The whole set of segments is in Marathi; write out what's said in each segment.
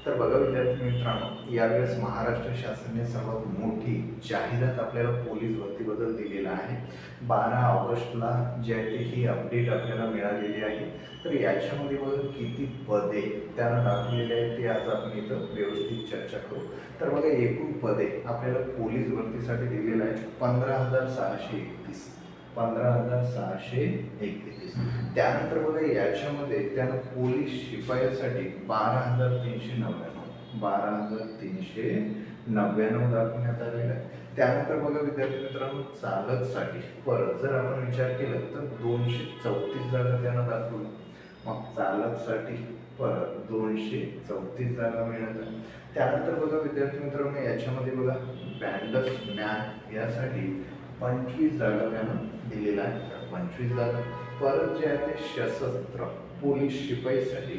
तर बघा विद्यार्थी मित्रांनो, यावेळेस महाराष्ट्र शासनाने सर्वात मोठी जाहिरात आपल्याला पोलीस भरतीबद्दल दिलेला आहे. 12 ऑगस्टला जे आहे ते ही अपडेट आपल्याला मिळालेली आहे. तर याच्यामध्ये बघा किती पदे त्यानं दाखवलेले आहेत ते आज आपण इथं व्यवस्थित चर्चा करू. तर बघा एकूण पदे आपल्याला पोलीस भरतीसाठी दिलेलं आहे 15,631. 15,631. त्यानंतर बघा याच्यामध्ये त्यानं पोलीस शिपायासाठी 12,399 दाखवण्यात आलेलं आहे. त्यानंतर बघा विद्यार्थी मित्रांनो, चालकसाठी परत जर आपण विचार केला तर 234 जागा त्यानं दाखवल्या. मग चालकसाठी परत 234 जागा मिळत आहे. त्यानंतर बघा विद्यार्थी मित्रांनो, याच्यामध्ये बघा बॅन्डर्समॅन यासाठी 25 जागा त्यानं दिलेला आहे. 25 जागा. परत जे आहे ते सशस्त्र पोलीस शिपाईसाठी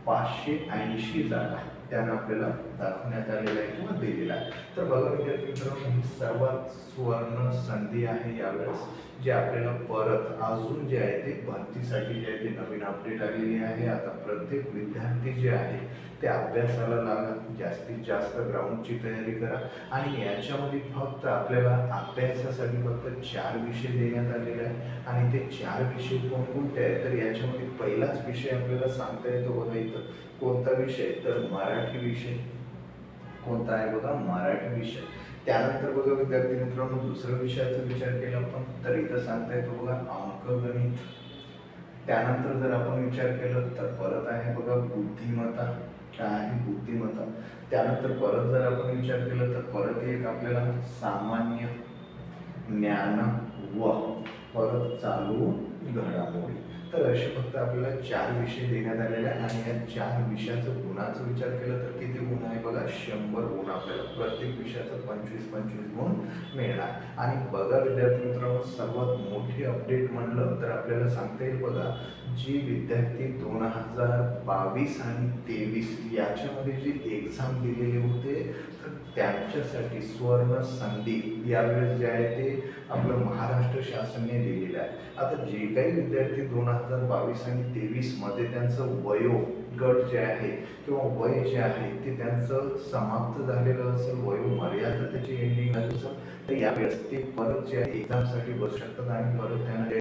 580 जागा त्यानं आपल्याला दाखवण्यात आलेल्या आहे किंवा दिलेला आहे. तर बघा विद्यार्थी मित्रांनो, ही सर्वात सुवर्ण संधी आहे यावेळेस, जे आपल्याला परत अजून जे आहे ते भरतीसाठी जे आहे ते नवीन अपडेट आलेली आहे. आता प्रत्येक विद्यार्थी जे आहे ते अभ्यासाला लागा, जास्तीत जास्त ग्राउंडची तयारी करा. आणि याच्यामध्ये फक्त आपल्याला अभ्यासासाठी फक्त 4 विषय देण्यात आलेले आहे. आणि ते 4 विषय कोणकोणते आहेत तर याच्यामध्ये पहिलाच विषय आपल्याला सांगता येतो बघा इथं. कोणता विषय तर मराठी विषय. कोणता आहे बघा मराठी विषय. त्यानंतर बघा विद्यार्थी मित्रांनो, दुसऱ्या विषयाचा विचार केला आपण तर इथं सांगता येतो बघा अंकगणित. त्यानंतर जर आपण विचार केला तर परत आहे बघा बुद्धिमत्ता. काय आहे बुद्धिमत्ता. त्यानंतर परत जर आपण विचार केला तर परत एक आपल्याला सामान्य ज्ञान व परत चालू घडामोडी. तर असे फक्त आपल्याला 4 विषय देण्यात आलेले आहे. आणि या 4 विषयाचं गुणाचा विचार केला तर किती गुण आहे बघा 100 गुण आपल्याला प्रत्येक विषयाचं 25-25 गुण मिळणार. आणि बघा विद्यार्थी मित्रांनो, सर्वात मोठी अपडेट म्हणलं तर आपल्याला सांगता येईल बघा, जी विद्यार्थी 2022 आणि 23 याच्यामध्ये जी एक्झाम दिलेले होते तर त्यांच्यासाठी सुवर्ण संधी यावेळेस जे आहे ते आपलं महाराष्ट्र शासनाने दिलेलं आहे. आता जे काही विद्यार्थी 2022 आणि 23 मध्ये त्यांचं वयोगट जे आहे किंवा वय जे आहे ते त्यांचं समाप्त झालेलं असेल, वयोमर्यादा त्याची एंडिंग झाली असेल, तर यावेळेस ते परत जे आहे एक्झामसाठी बसू शकतात आणि परत त्यांना